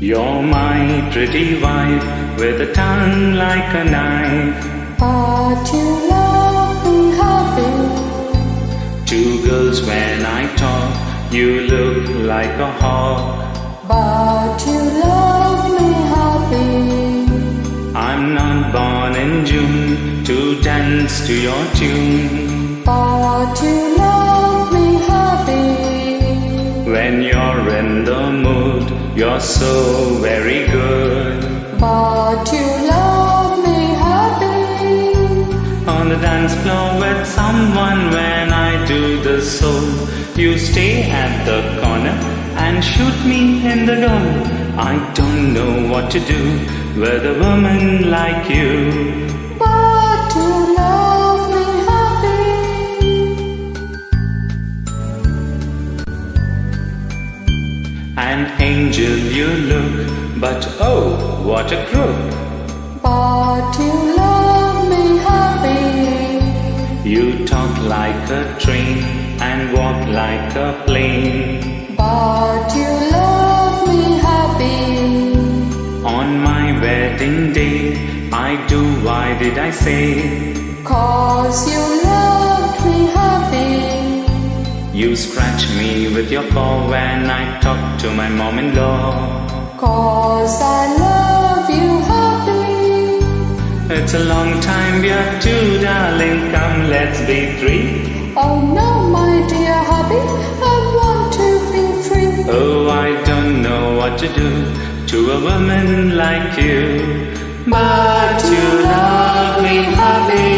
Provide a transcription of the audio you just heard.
You're my pretty wife with a tongue like a knife. But you love me happy. Two girls when I talk, you look like a hawk. But you love me happy. I'm not born in June to dance to your tune. But you love me happy. When you're in the mood, you're so very good. But you love me happy. On the dance floor with someone when I do the soul, you stay at the corner and shoot me in the door. I don't know what to do with a woman like you. But you love me happy. An angel you look, but oh, what a crook. But you love me happy. You talk like a train and walk like a plane. But you love me happy. On my wedding day, I do, why did I say? 'Cause you loved me happy. You scratch me with your paw when I talk to my mom-in-law. 'Cause I love you happy. It's a long time we're two, darling, come let's be three. Oh no, my dear hubby, I want to be free. Oh, I don't know what to do to a woman like you. But you love me happy.